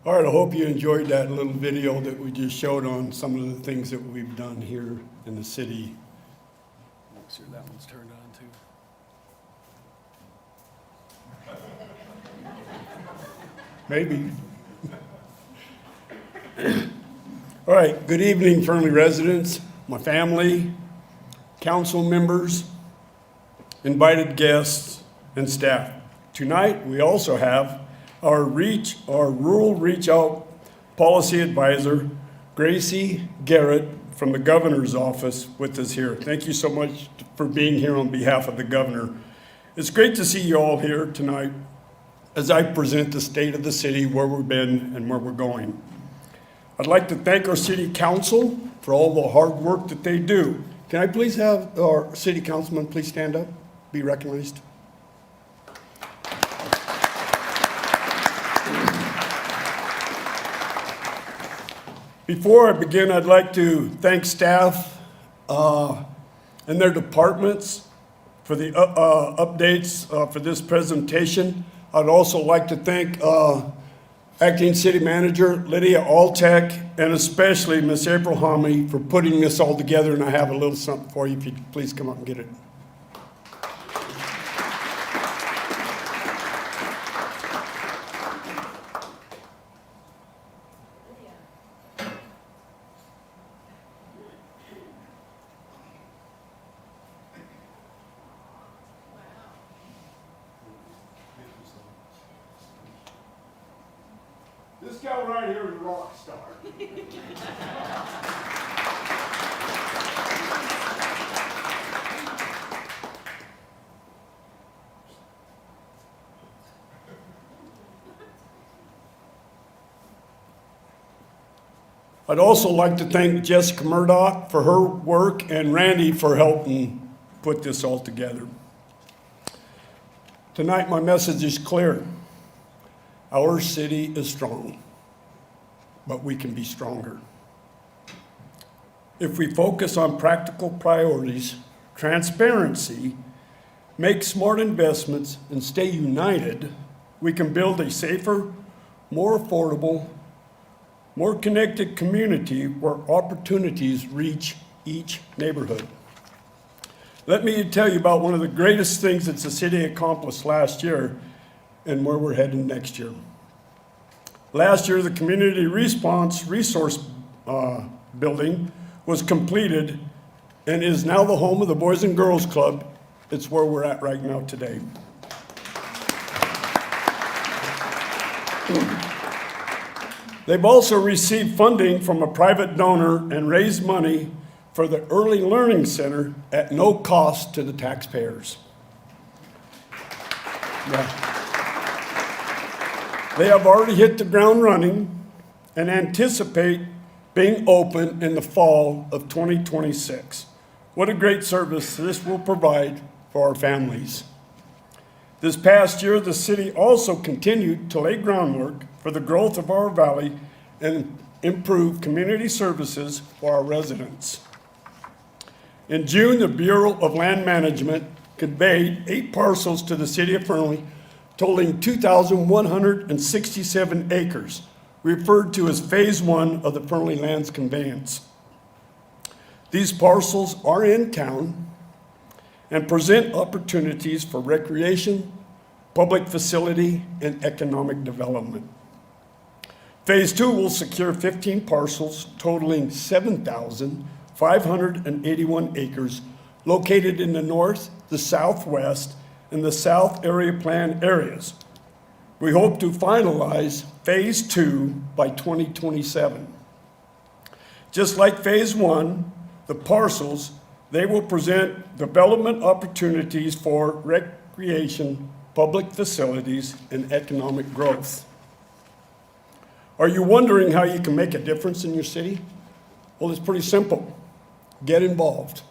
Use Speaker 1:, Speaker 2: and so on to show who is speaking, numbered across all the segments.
Speaker 1: All right, I hope you enjoyed that little video that we just showed on some of the things that we've done here in the city. Make sure that one's turned on too. Maybe. All right, good evening, Fernley residents, my family, council members, invited guests, and staff. Tonight, we also have our Rural Reach Out Policy Advisor, Gracie Garrett from the Governor's Office with us here. Thank you so much for being here on behalf of the Governor. It's great to see you all here tonight as I present the state of the city, where we've been and where we're going. I'd like to thank our City Council for all the hard work that they do. Can I please have our City Councilman please stand up, be recognized? Before I begin, I'd like to thank staff and their departments for the updates for this presentation. I'd also like to thank Acting City Manager Lydia Altek and especially Ms. April Homme for putting this all together, and I have a little something for you if you'd please come up and get it. This guy right here is a rock star. I'd also like to thank Jessica Murdoch for her work and Randy for helping put this all together. Tonight, my message is clear. Our city is strong, but we can be stronger. If we focus on practical priorities, transparency, make smart investments, and stay united, we can build a safer, more affordable, more connected community where opportunities reach each neighborhood. Let me tell you about one of the greatest things that the city accomplished last year and where we're heading next year. Last year, the Community Response Resource Building was completed and is now the home of the Boys and Girls Club. It's where we're at right now today. They've also received funding from a private donor and raised money for the Early Learning Center at no cost to the taxpayers. Yeah. They have already hit the ground running and anticipate being open in the fall of 2026. What a great service this will provide for our families. This past year, the city also continued to lay groundwork for the growth of our valley and improve community services for our residents. In June, the Bureau of Land Management conveyed 8 parcels to the city of Fernley, totaling 2,167 acres, referred to as Phase 1 of the Fernley Lands Conveyance. These parcels are in town and present opportunities for recreation, public facility, and economic development. Phase 2 will secure 15 parcels totaling 7,581 acres located in the north, the southwest, and the South Area Plan areas. We hope to finalize Phase 2 by 2027. Just like Phase 1, the parcels, they will present development opportunities for recreation, public facilities, and economic growth. Are you wondering how you can make a difference in your city? Well, it's pretty simple. Get involved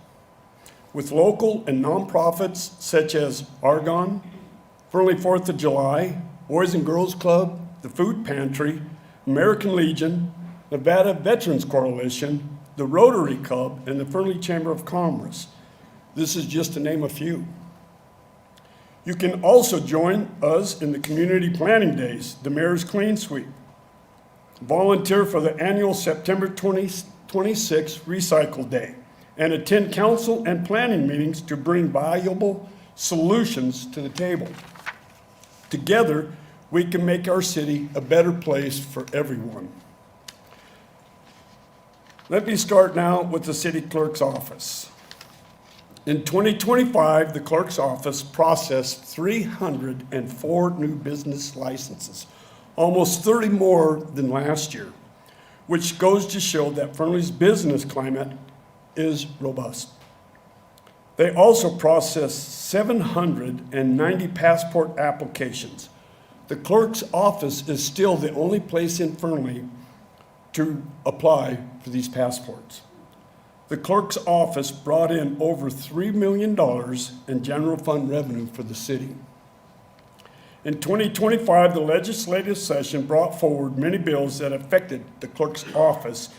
Speaker 1: with local and nonprofits such as Argonne, Fernley 4th of July, Boys and Girls Club, the Food Pantry, American Legion, Nevada Veterans Coalition, the Rotary Club, and the Fernley Chamber of Commerce. This is just to name a few. You can also join us in the Community Planning Days, the Mayor's Clean Sweep, volunteer for the annual September 26th Recycle Day, and attend council and planning meetings to bring valuable solutions to the table. Together, we can make our city a better place for everyone. Let me start now with the city clerk's office. In 2025, the clerk's office processed 304 new business licenses, almost 30 more than last year, which goes to show that Fernley's business climate is robust. They also processed 790 passport applications. The clerk's office is still the only place in Fernley to apply for these passports. The clerk's office brought in over $3 million in general fund revenue for the city. In 2025, the legislative session brought forward many bills that affected the clerk's office,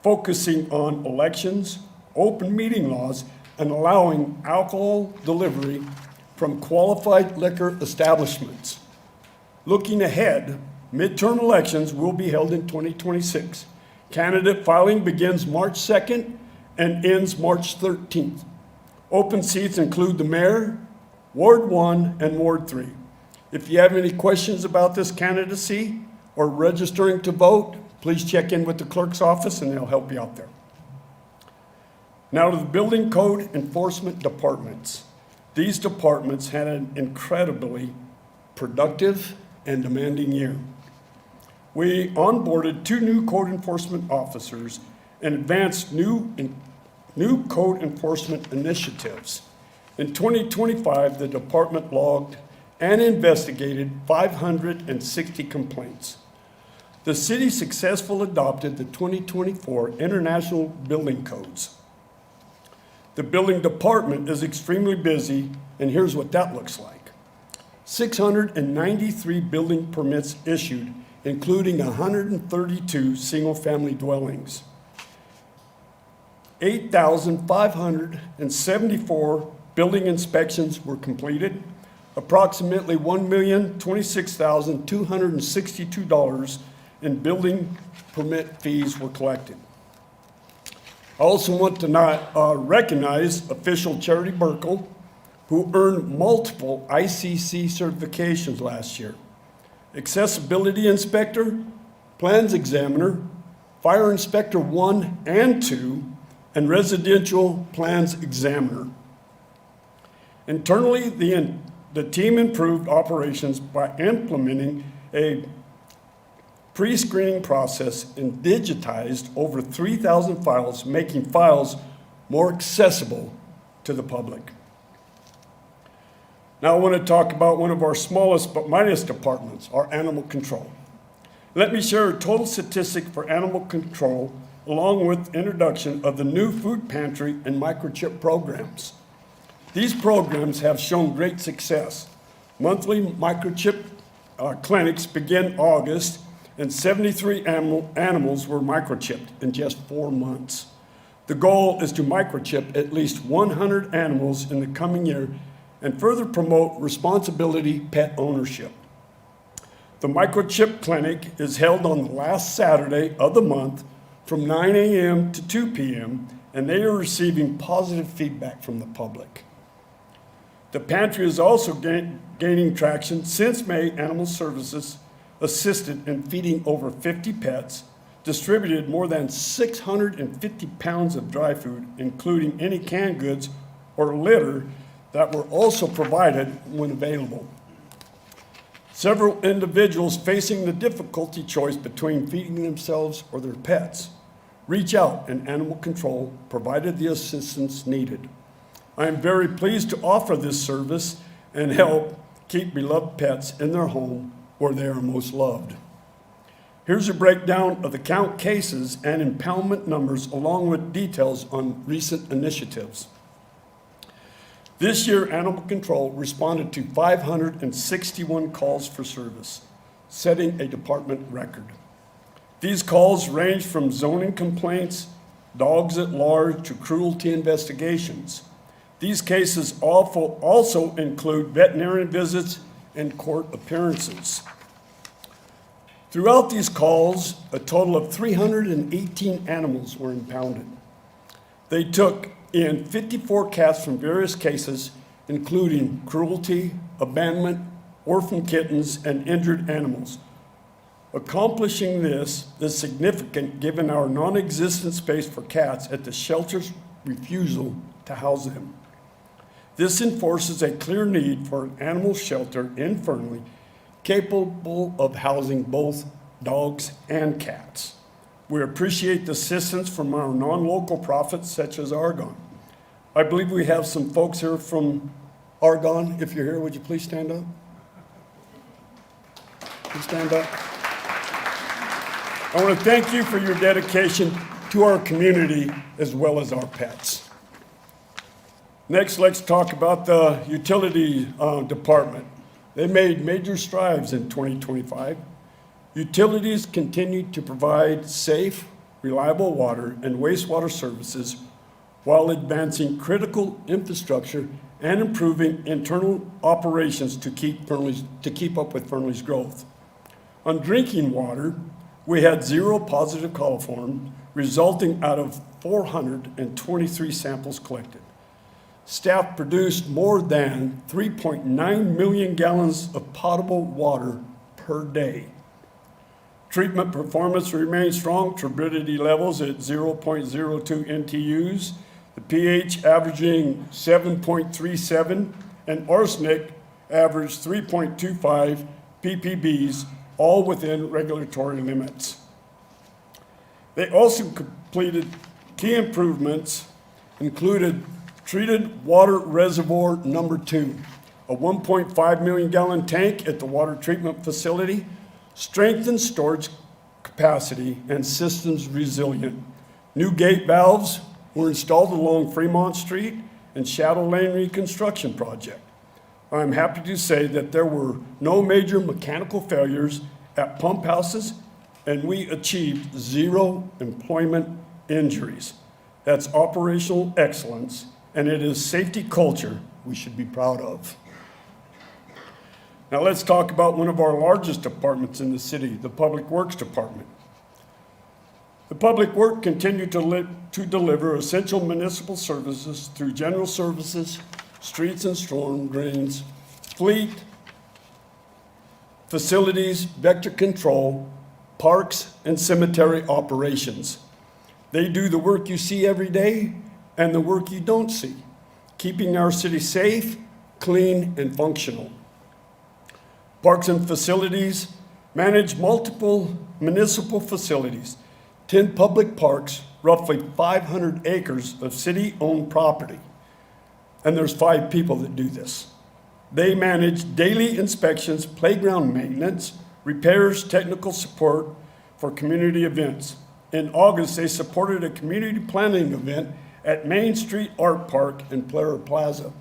Speaker 1: focusing on elections, open meeting laws, and allowing alcohol delivery from qualified liquor establishments. Looking ahead, midterm elections will be held in 2026. Candidate filing begins March 2nd and ends March 13th. Open seats include the mayor, Ward 1, and Ward 3. If you have any questions about this candidacy or registering to vote, please check in with the clerk's office and they'll help you out there. Now to the building code enforcement departments. These departments had an incredibly productive and demanding year. We onboarded 2 new code enforcement officers and advanced new code enforcement initiatives. In 2025, the department logged and investigated 560 complaints. The city successfully adopted the 2024 International Building Codes. The building department is extremely busy, and here's what that looks like. 693 building permits issued, including 132 single-family dwellings. 8,574 building inspections were completed. Approximately $1,026,262 in building permit fees were collected. I also want to recognize official Charity Burkle, who earned multiple ICC certifications last year. Accessibility Inspector, Plans Examiner, Fire Inspector 1 and 2, and Residential Plans Examiner. Internally, the team improved operations by implementing a pre-screening process and digitized over 3,000 files, making files more accessible to the public. Now I want to talk about one of our smallest but mightiest departments, our animal control. Let me share a total statistic for animal control along with introduction of the new food pantry and microchip programs. These programs have shown great success. Monthly microchip clinics begin August, and 73 animals were microchipped in just 4 months. The goal is to microchip at least 100 animals in the coming year and further promote responsibility pet ownership. The microchip clinic is held on the last Saturday of the month from 9 a.m. to 2 p.m., and they are receiving positive feedback from the public. The pantry is also gaining traction. Since May, Animal Services assisted in feeding over 50 pets, distributed more than 650 pounds of dry food, including any canned goods or litter that were also provided when available. Several individuals facing the difficulty choice between feeding themselves or their pets reach out, and animal control provided the assistance needed. I am very pleased to offer this service and help keep beloved pets in their home where they are most loved. Here's a breakdown of the count cases and impoundment numbers along with details on recent initiatives. This year, Animal Control responded to 561 calls for service, setting a department record. These calls range from zoning complaints, dogs at large, to cruelty investigations. These cases also include veterinarian visits and court appearances. Throughout these calls, a total of 318 animals were impounded. They took in 54 cats from various cases, including cruelty, abandonment, orphan kittens, and injured animals. Accomplishing this is significant given our non-existent space for cats at the shelter's refusal to house them. This enforces a clear need for an animal shelter in Fernley capable of housing both dogs and cats. We appreciate the assistance from our non-local profits such as Argonne. I believe we have some folks here from Argonne. If you're here, would you please stand up? Please stand up. I want to thank you for your dedication to our community as well as our pets. Next, let's talk about the utility department. They made major strides in 2025. Utilities continue to provide safe, reliable water and wastewater services while advancing critical infrastructure and improving internal operations to keep up with Fernley's growth. On drinking water, we had 0 positive coliform, resulting out of 423 samples collected. Staff produced more than 3.9 million gallons of potable water per day. Treatment performance remains strong, turbidity levels at 0.02 NTUs, the pH averaging 7.37, and arsenic averaged 3.25 ppbs, all within regulatory limits. They also completed key improvements, included treated water reservoir number 2, a 1.5 million gallon tank at the water treatment facility, strengthened storage capacity and systems resilient. New gate valves were installed along Fremont Street and Shadow Lane reconstruction project. I'm happy to say that there were no major mechanical failures at pump houses, and we achieved 0 employment injuries. That's operational excellence, and it is safety culture we should be proud of. Now let's talk about one of our largest departments in the city, the Public Works Department. The Public Works continue to deliver essential municipal services through general services, streets and storm drains, fleet, facilities, vector control, parks, and cemetery operations. They do the work you see every day and the work you don't see, keeping our city safe, clean, and functional. Parks and facilities manage multiple municipal facilities, 10 public parks, roughly 500 acres of city-owned property. And there's 5 people that do this. They manage daily inspections, playground maintenance, repairs, technical support for community events. In August, they supported a community planning event at Main Street Art Park in Plera Plaza.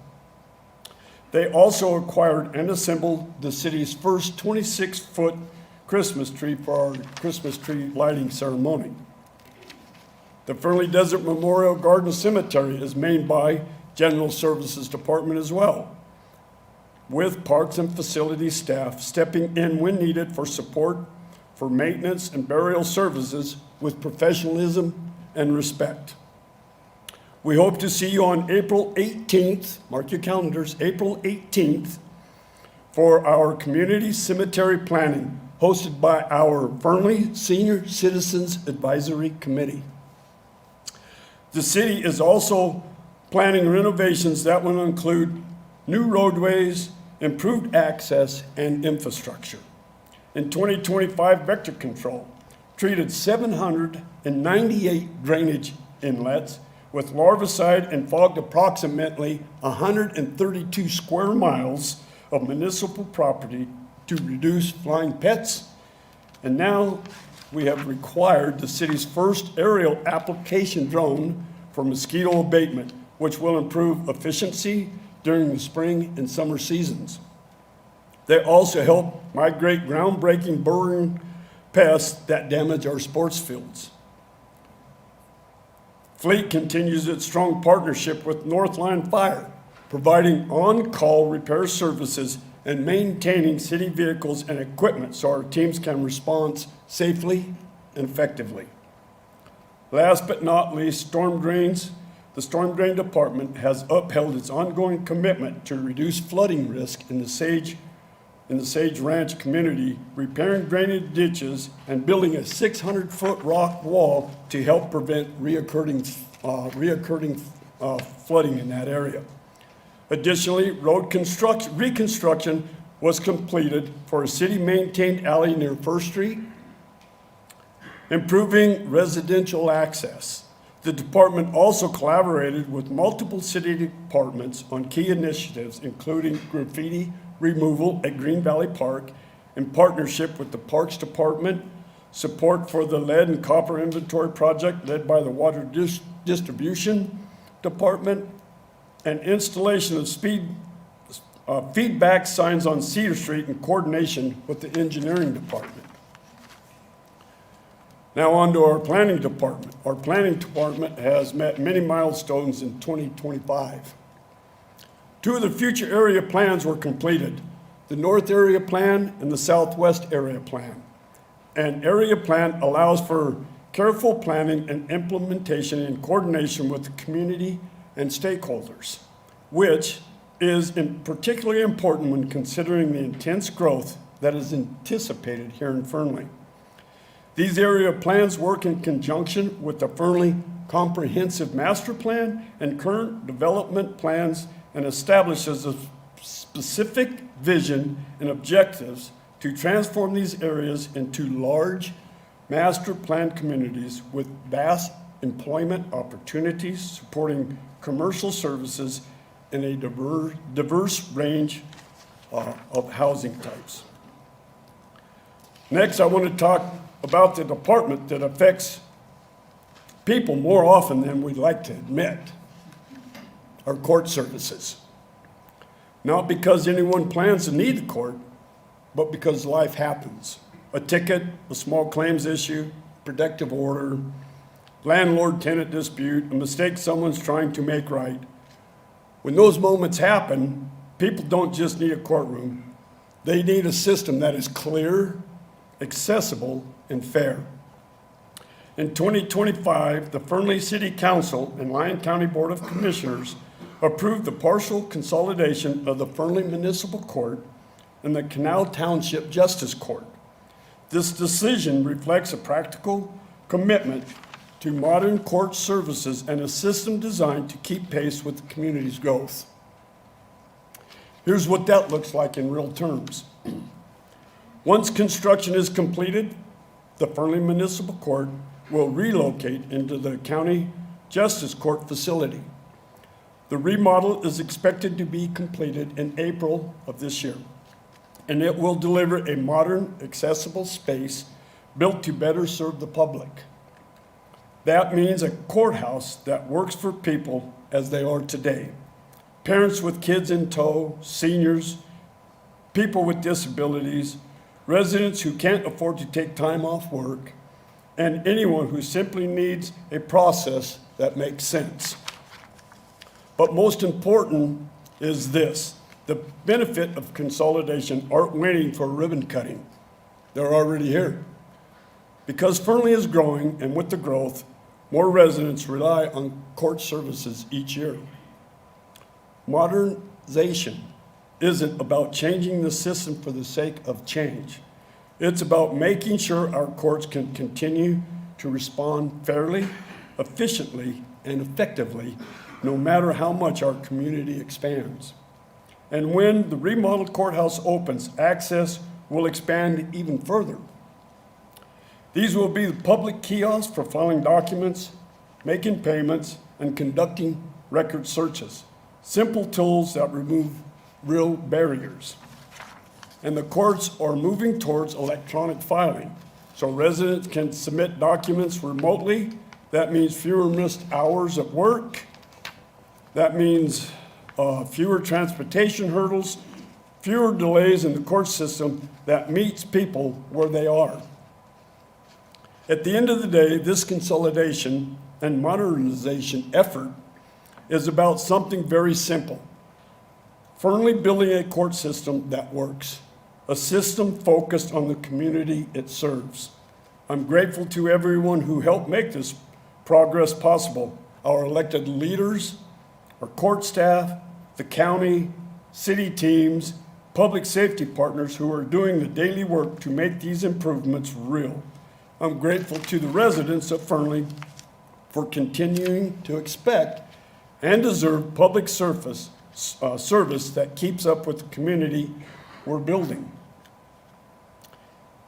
Speaker 1: They also acquired and assembled the city's first 26-foot Christmas tree for our Christmas tree lighting ceremony. The Fernley Desert Memorial Garden Cemetery is manned by General Services Department as well, with parks and facility staff stepping in when needed for support for maintenance and burial services with professionalism and respect. We hope to see you on April 18th, mark your calendars, April 18th, for our community cemetery planning hosted by our Fernley Senior Citizens Advisory Committee. The city is also planning renovations that will include new roadways, improved access, and infrastructure. In 2025, Vector Control treated 798 drainage inlets with larvicide and fogged approximately 132 square miles of municipal property to reduce flying pets. And now we have required the city's first aerial application drone for mosquito abatement, which will improve efficiency during the spring and summer seasons. They also help migrate groundbreaking burrowing pests that damage our sports fields. Fleet continues its strong partnership with Northline Fire, providing on-call repair services and maintaining city vehicles and equipment so our teams can respond safely and effectively. Last but not least, storm drains. The Storm Drain Department has upheld its ongoing commitment to reduce flooding risk in the Sage Ranch community, repairing drainage ditches and building a 600-foot rock wall to help prevent reoccurring flooding in that area. Additionally, road reconstruction was completed for a city-maintained alley near First Street, improving residential access. The department also collaborated with multiple city departments on key initiatives, including graffiti removal at Green Valley Park, in partnership with the Parks Department, support for the lead and copper inventory project led by the Water Distribution Department, and installation of feedback signs on Cedar Street in coordination with the engineering department. Now on to our planning department. Our planning department has met many milestones in 2025. Two of the future area plans were completed, the North Area Plan and the Southwest Area Plan. An area plan allows for careful planning and implementation in coordination with the community and stakeholders, which is particularly important when considering the intense growth that is anticipated here in Fernley. These area plans work in conjunction with the Fernley Comprehensive Master Plan and current development plans, and establishes a specific vision and objectives to transform these areas into large master planned communities with vast employment opportunities, supporting commercial services in a diverse range of housing types. Next, I want to talk about the department that affects people more often than we'd like to admit, our court services. Not because anyone plans to need the court, but because life happens. A ticket, a small claims issue, protective order, landlord-tenant dispute, a mistake someone's trying to make right. When those moments happen, people don't just need a courtroom. They need a system that is clear, accessible, and fair. In 2025, the Fernley City Council and Lyon County Board of Commissioners approved the partial consolidation of the Fernley Municipal Court and the Canal Township Justice Court. This decision reflects a practical commitment to modern court services and a system designed to keep pace with the community's growth. Here's what that looks like in real terms. Once construction is completed, the Fernley Municipal Court will relocate into the County Justice Court facility. The remodel is expected to be completed in April of this year, and it will deliver a modern, accessible space built to better serve the public. That means a courthouse that works for people as they are today. Parents with kids in tow, seniors, people with disabilities, residents who can't afford to take time off work, and anyone who simply needs a process that makes sense. But most important is this: the benefit of consolidation aren't waiting for ribbon cutting. They're already here. Because Fernley is growing, and with the growth, more residents rely on court services each year. Modernization isn't about changing the system for the sake of change. It's about making sure our courts can continue to respond fairly, efficiently, and effectively, no matter how much our community expands. And when the remodeled courthouse opens, access will expand even further. These will be the public kiosks for filing documents, making payments, and conducting record searches. Simple tools that remove real barriers. And the courts are moving towards electronic filing, so residents can submit documents remotely. That means fewer missed hours at work. That means fewer transportation hurdles, fewer delays in the court system that meets people where they are. At the end of the day, this consolidation and modernization effort is about something very simple: Fernley building a court system that works, a system focused on the community it serves. I'm grateful to everyone who helped make this progress possible, our elected leaders, our court staff, the county, city teams, public safety partners who are doing the daily work to make these improvements real. I'm grateful to the residents of Fernley for continuing to expect and deserve public service that keeps up with the community we're building.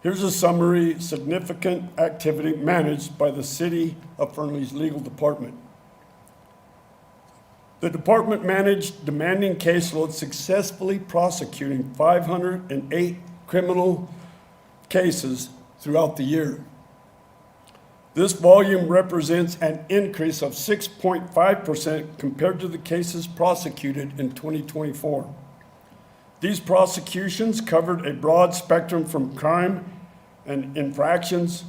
Speaker 1: Here's a summary: significant activity managed by the City of Fernley's legal department. The department managed demanding caseload, successfully prosecuting 508 criminal cases throughout the year. This volume represents an increase of 6.5% compared to the cases prosecuted in 2024. These prosecutions covered a broad spectrum from crime and infractions,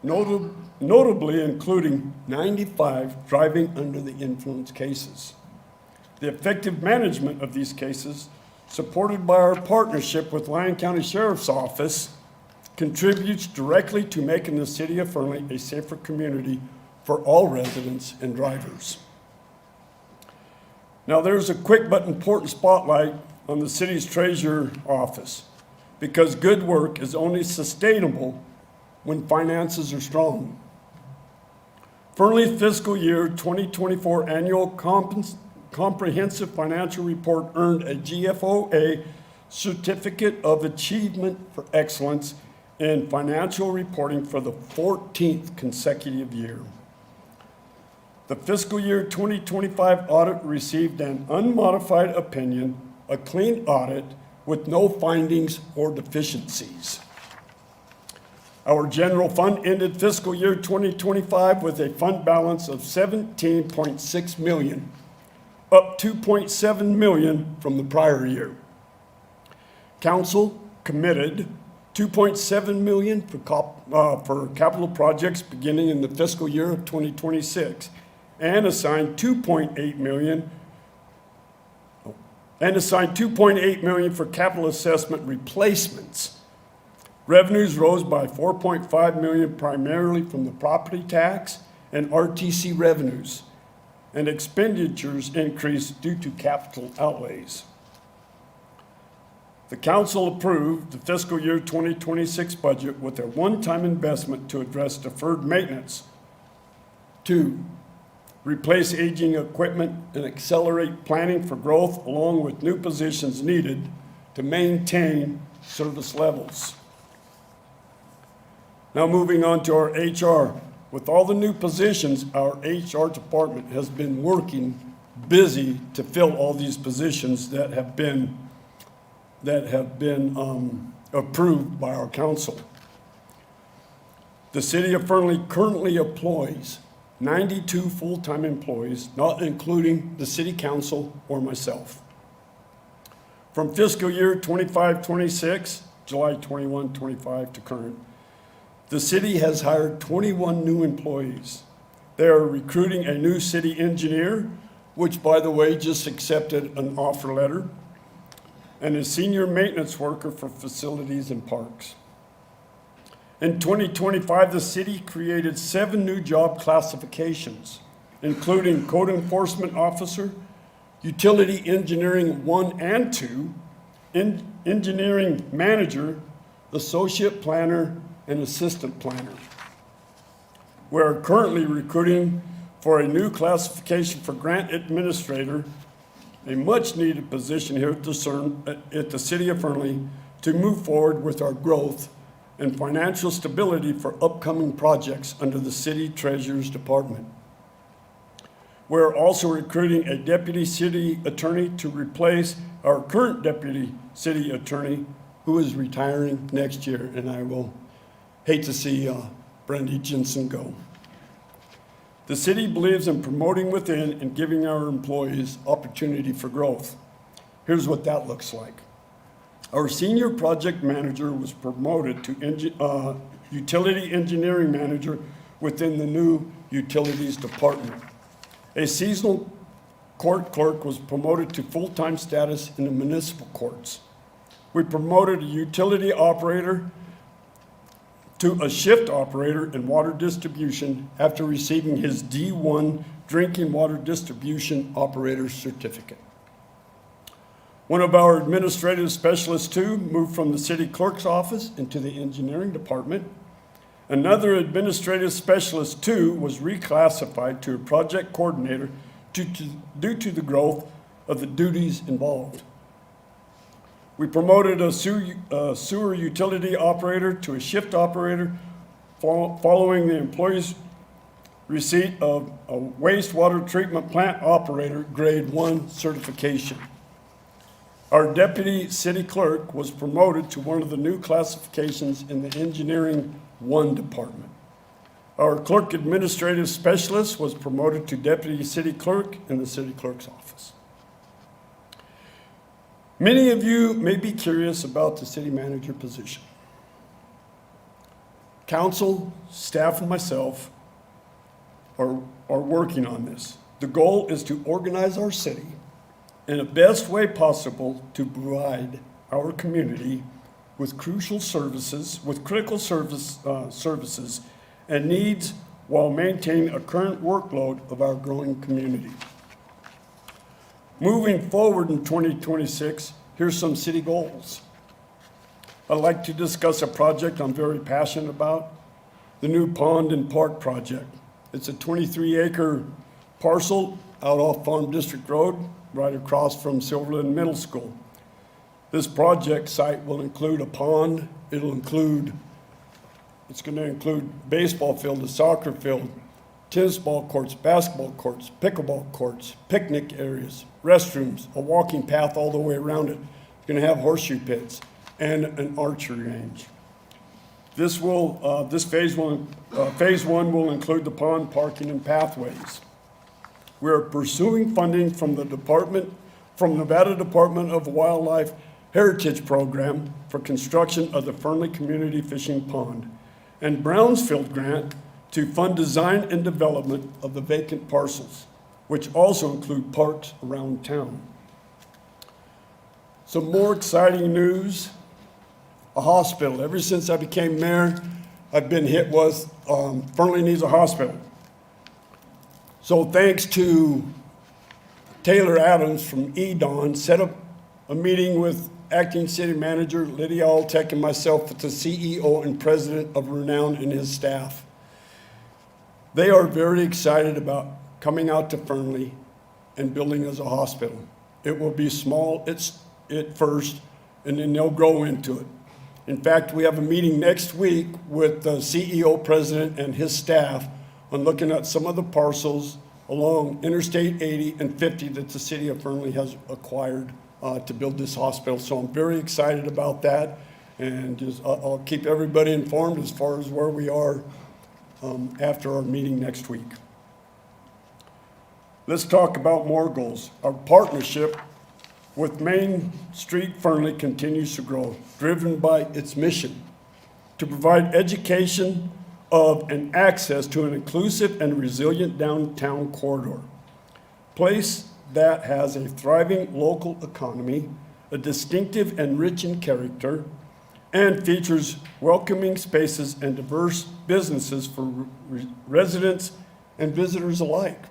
Speaker 1: notably including 95 driving under the influence cases. The effective management of these cases, supported by our partnership with Lyon County Sheriff's Office, contributes directly to making the City of Fernley a safer community for all residents and drivers. Now, there's a quick but important spotlight on the city's treasurer office, because good work is only sustainable when finances are strong. Fernley's fiscal year 2024 annual comprehensive financial report earned a GFOA Certificate of Achievement for Excellence in Financial Reporting for the 14th consecutive year. The fiscal year 2025 audit received an unmodified opinion, a clean audit with no findings or deficiencies. Our general fund ended fiscal year 2025 with a fund balance of $17.6 million, up $2.7 million from the prior year. Council committed $2.7 million for capital projects beginning in the fiscal year of 2026, and assigned $2.8 million for capital assessment replacements. Revenues rose by $4.5 million, primarily from the property tax and RTC revenues, and expenditures increased due to capital outlays. The council approved the fiscal year 2026 budget with a one-time investment to address deferred maintenance, to replace aging equipment and accelerate planning for growth, along with new positions needed to maintain service levels. Now, moving on to our HR. With all the new positions, our HR department has been working busy to fill all these positions that have been approved by our council. The City of Fernley currently employs 92 full-time employees, not including the city council or myself. From fiscal year 25-26, July 21-25 to current, the city has hired 21 new employees. They are recruiting a new city engineer, which, by the way, just accepted an offer letter, and a senior maintenance worker for facilities and parks. In 2025, the city created 7 new job classifications, including Code Enforcement Officer, Utility Engineering 1 and 2, Engineering Manager, Associate Planner, and Assistant Planner. We are currently recruiting for a new classification for Grant Administrator, a much-needed position here at the City of Fernley to move forward with our growth and financial stability for upcoming projects under the City Treasurer's Department. We're also recruiting a Deputy City Attorney to replace our current Deputy City Attorney, who is retiring next year, and I will hate to see Brandy Jensen go. The city believes in promoting within and giving our employees opportunity for growth. Here's what that looks like. Our senior project manager was promoted to utility engineering manager within the new utilities department. A seasonal court clerk was promoted to full-time status in the municipal courts. We promoted a utility operator to a shift operator in water distribution after receiving his D1 drinking water distribution operator certificate. One of our administrative specialists, too, moved from the city clerk's office into the engineering department. Another administrative specialist, too, was reclassified to a project coordinator due to the growth of the duties involved. We promoted a sewer utility operator to a shift operator following the employee's receipt of a wastewater treatment plant operator grade 1 certification. Our deputy city clerk was promoted to one of the new classifications in the engineering 1 department. Our clerk administrative specialist was promoted to deputy city clerk in the city clerk's office. Many of you may be curious about the city manager position. Council, staff, and myself are working on this. The goal is to organize our city in the best way possible to provide our community with critical services and needs while maintaining a current workload of our growing community. Moving forward in 2026, here's some city goals. I'd like to discuss a project I'm very passionate about, the new Pond and Park project. It's a 23-acre parcel out off Farm District Road, right across from Silverland Middle School. This project site will include a pond. It's going to include baseball field, a soccer field, tennis ball courts, basketball courts, pickleball courts, picnic areas, restrooms, a walking path all the way around it. It's going to have horseshoe pits and an archery range. Phase one will include the pond, parking, and pathways. We are pursuing funding from Nevada Department of Wildlife Heritage Program for construction of the Fernley Community Fishing Pond and Brownsfield grant to fund design and development of the vacant parcels, which also include parks around town. Some more exciting news, a hospital. Ever since I became mayor, I've been hit with Fernley needs a hospital. So thanks to Taylor Adams from EDON, set up a meeting with acting city manager Lydia Altek and myself with the CEO and president of Renown and his staff. They are very excited about coming out to Fernley and building us a hospital. It will be small at first, and then they'll grow into it. In fact, we have a meeting next week with the CEO, president, and his staff on looking at some of the parcels along Interstate 80 and 50 that the city of Fernley has acquired to build this hospital. So I'm very excited about that, and I'll keep everybody informed as far as where we are after our meeting next week. Let's talk about more goals. Our partnership with Main Street Fernley continues to grow, driven by its mission to provide education of and access to an inclusive and resilient downtown corridor, place that has a thriving local economy, a distinctive and rich in character, and features welcoming spaces and diverse businesses for residents and visitors alike.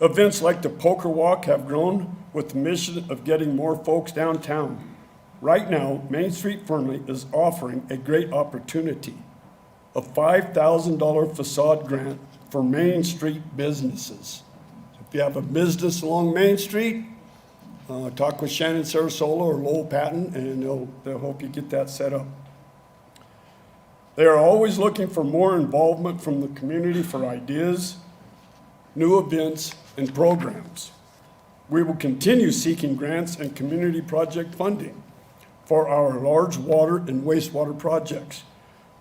Speaker 1: Events like the Poker Walk have grown with the mission of getting more folks downtown. Right now, Main Street Fernley is offering a great opportunity, a $5,000 facade grant for Main Street businesses. If you have a business along Main Street, talk with Shannon Sarasola or Lowell Patton, and they'll help you get that set up. They are always looking for more involvement from the community for ideas, new events, and programs. We will continue seeking grants and community project funding for our large water and wastewater projects,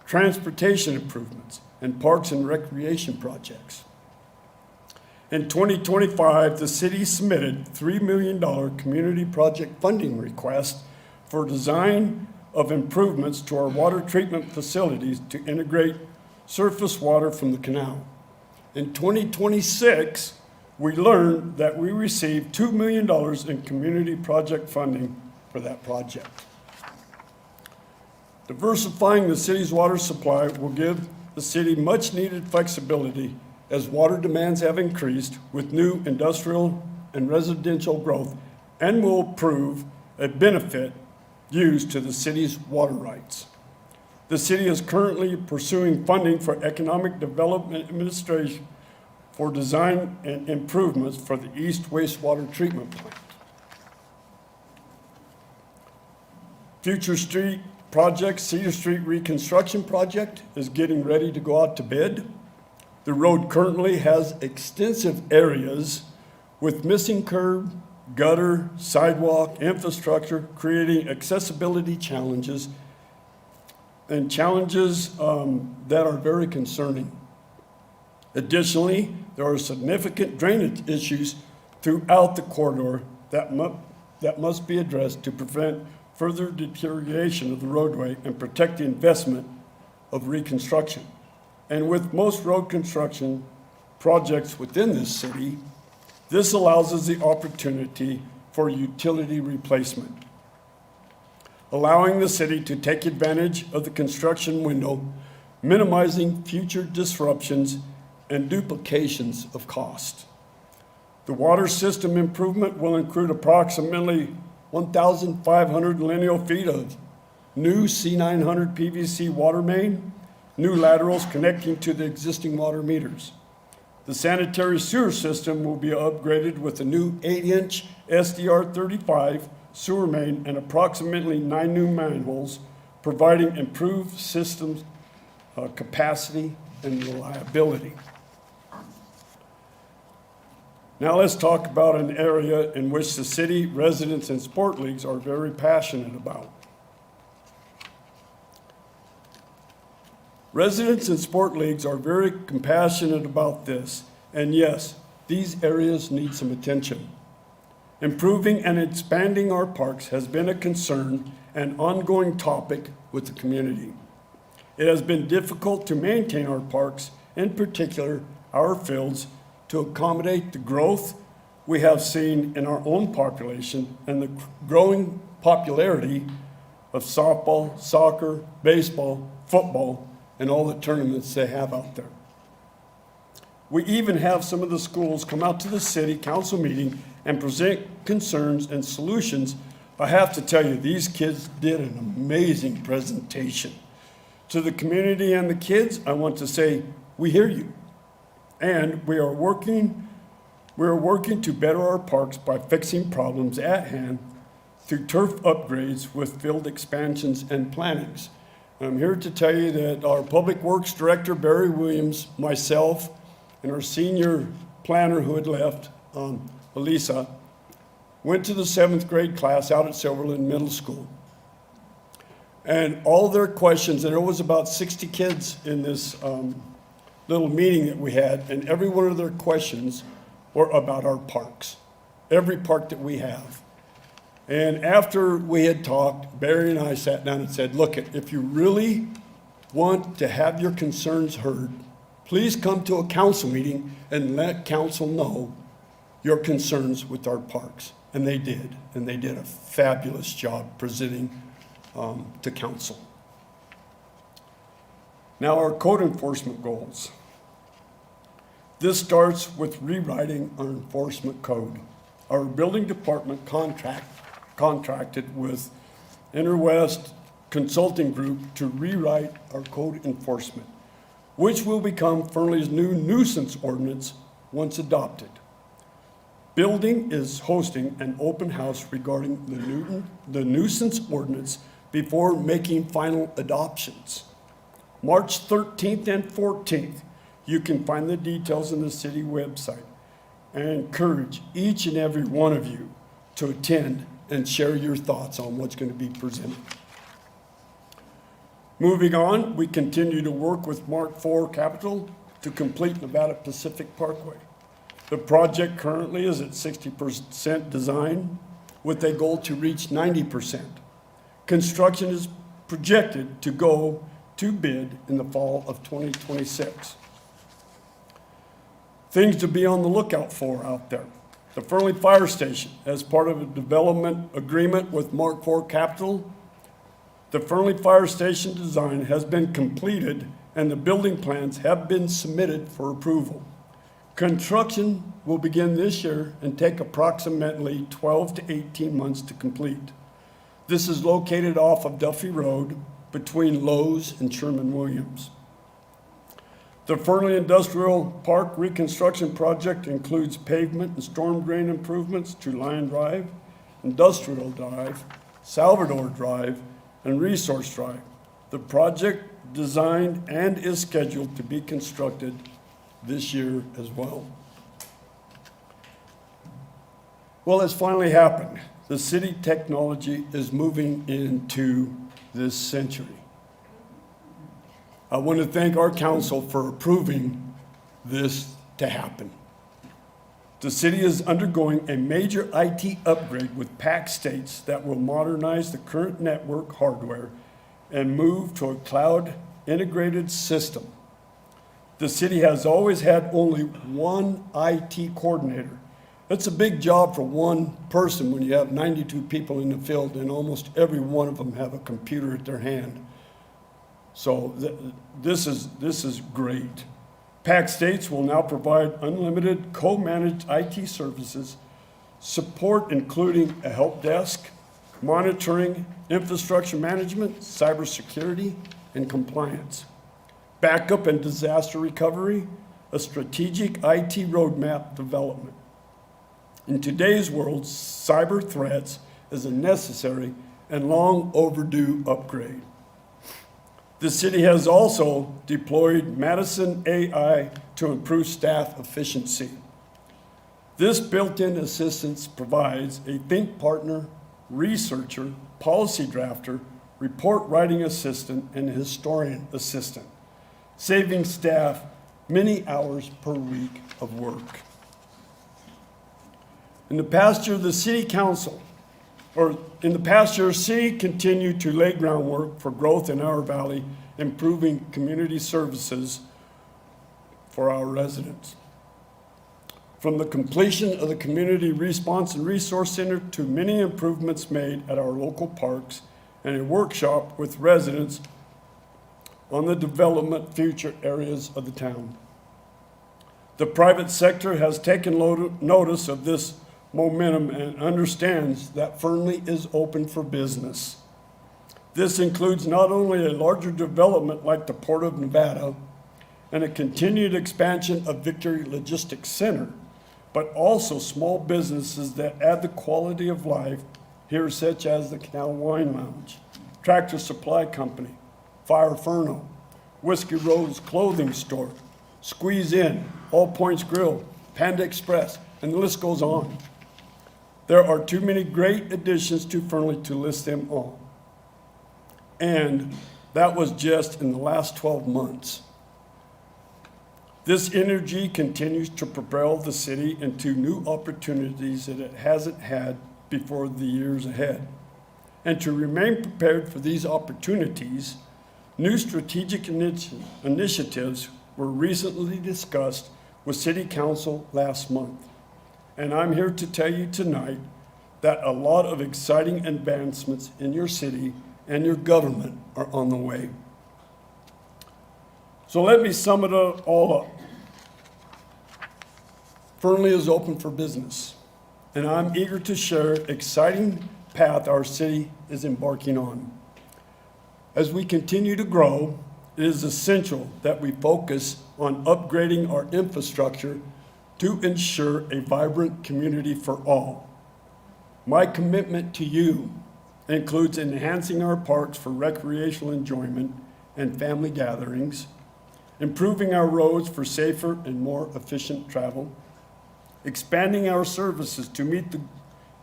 Speaker 1: transportation improvements, and parks and recreation projects. In 2025, the city submitted $3 million community project funding request for design of improvements to our water treatment facilities to integrate surface water from the canal. In 2026, we learned that we received $2 million in community project funding for that project. Diversifying the city's water supply will give the city much-needed flexibility as water demands have increased with new industrial and residential growth, and will prove a benefit used to the city's water rights. The city is currently pursuing funding for Economic Development Administration for design and improvements for the East Wastewater Treatment Plant. Future Street project, Cedar Street Reconstruction Project, is getting ready to go out to bid. The road currently has extensive areas with missing curb, gutter, sidewalk, infrastructure, creating accessibility challenges and challenges that are very concerning. Additionally, there are significant drainage issues throughout the corridor that must be addressed to prevent further deterioration of the roadway and protect the investment of reconstruction. And with most road construction projects within this city, this allows us the opportunity for utility replacement, allowing the city to take advantage of the construction window, minimizing future disruptions and duplications of cost. The water system improvement will include approximately 1,500 lineal feet of new C900 PVC water main, new laterals connecting to the existing water meters. The sanitary sewer system will be upgraded with a new 8-inch SDR35 sewer main and approximately 9 new manholes, providing improved system capacity and reliability. Now let's talk about an area in which the city, residents, and sport leagues are very passionate about. Residents and sport leagues are very compassionate about this, and yes, these areas need some attention. Improving and expanding our parks has been a concern and ongoing topic with the community. It has been difficult to maintain our parks, in particular our fields, to accommodate the growth we have seen in our own population and the growing popularity of softball, soccer, baseball, football, and all the tournaments they have out there. We even have some of the schools come out to the city council meeting and present concerns and solutions. I have to tell you, these kids did an amazing presentation. To the community and the kids, I want to say, we hear you. And we are working to better our parks by fixing problems at hand through turf upgrades with field expansions and plantings. I'm here to tell you that our Public Works Director, Barry Williams, myself, and our senior planner who had left, Elisa, went to the 7th grade class out at Silverland Middle School. And all their questions, and there was about 60 kids in this little meeting that we had, and every one of their questions were about our parks, every park that we have. And after we had talked, Barry and I sat down and said, look, if you really want to have your concerns heard, please come to a council meeting and let council know your concerns with our parks. And they did a fabulous job presenting to council. Now our code enforcement goals. This starts with rewriting our enforcement code. Our building department contracted with Interwest Consulting Group to rewrite our code enforcement, which will become Fernley's new nuisance ordinance once adopted. Building is hosting an open house regarding the nuisance ordinance before making final adoptions. March 13th and 14th, you can find the details on the city website. I encourage each and every one of you to attend and share your thoughts on what's going to be presented. Moving on, we continue to work with Mark IV Capital to complete Nevada Pacific Parkway. The project currently is at 60% design with a goal to reach 90%. Construction is projected to go to bid in the fall of 2026. Things to be on the lookout for out there. The Fernley Fire Station, as part of a development agreement with Mark IV Capital, the Fernley Fire Station design has been completed and the building plans have been submitted for approval. Construction will begin this year and take approximately 12 to 18 months to complete. This is located off of Duffy Road between Lowe's and Sherman-Williams. The Fernley Industrial Park reconstruction project includes pavement and storm drain improvements to Lion Drive, Industrial Drive, Salvador Drive, and Resource Drive. The project designed and is scheduled to be constructed this year as well. Well, it's finally happened. The city technology is moving into this century. I want to thank our council for approving this to happen. The city is undergoing a major IT upgrade with PAC states that will modernize the current network hardware and move to a cloud-integrated system. The city has always had only one IT coordinator. That's a big job for one person when you have 92 people in the field and almost every one of them have a computer at their hand. So this is great. PAC states will now provide unlimited co-managed IT services, support including a help desk, monitoring, infrastructure management, cybersecurity, and compliance, backup and disaster recovery, a strategic IT roadmap development. In today's world, cyber threats is a necessary and long overdue upgrade. The city has also deployed Madison AI to improve staff efficiency. This built-in assistance provides a think partner, researcher, policy drafter, report writing assistant, and historian assistant, saving staff many hours per week of work. In the past year, city continued to lay groundwork for growth in our valley, improving community services for our residents. From the completion of the Community Response and Resource Center to many improvements made at our local parks and a workshop with residents on the development future areas of the town. The private sector has taken notice of this momentum and understands that Fernley is open for business. This includes not only a larger development like the Port of Nevada and a continued expansion of Victory Logistics Center, but also small businesses that add the quality of life here, such as the Canal Wine Lounge, Tractor Supply Company, Fire Ferno, Whiskey Rose Clothing Store, Squeeze In, All Points Grill, Panda Express, and the list goes on. There are too many great additions to Fernley to list them all. And that was just in the last 12 months. This energy continues to propel the city into new opportunities that it hasn't had before the years ahead. And to remain prepared for these opportunities, new strategic initiatives were recently discussed with City Council last month. And I'm here to tell you tonight that a lot of exciting advancements in your city and your government are on the way. So let me sum it all up. Fernley is open for business, and I'm eager to share an exciting path our city is embarking on. As we continue to grow, it is essential that we focus on upgrading our infrastructure to ensure a vibrant community for all. My commitment to you includes enhancing our parks for recreational enjoyment and family gatherings, improving our roads for safer and more efficient travel, expanding our services to meet the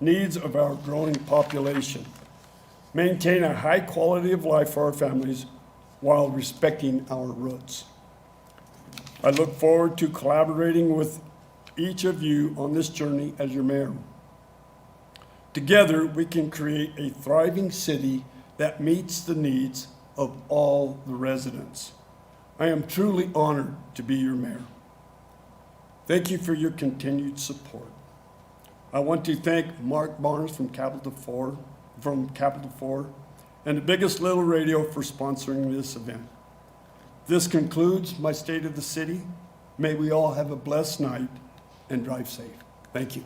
Speaker 1: needs of our growing population, maintain a high quality of life for our families while respecting our roots. I look forward to collaborating with each of you on this journey as your mayor. Together, we can create a thriving city that meets the needs of all the residents. I am truly honored to be your mayor. Thank you for your continued support. I want to thank Mark Barnes from Capital 4, and the Biggest Little Radio for sponsoring this event. This concludes my State of the City. May we all have a blessed night and drive safe. Thank you.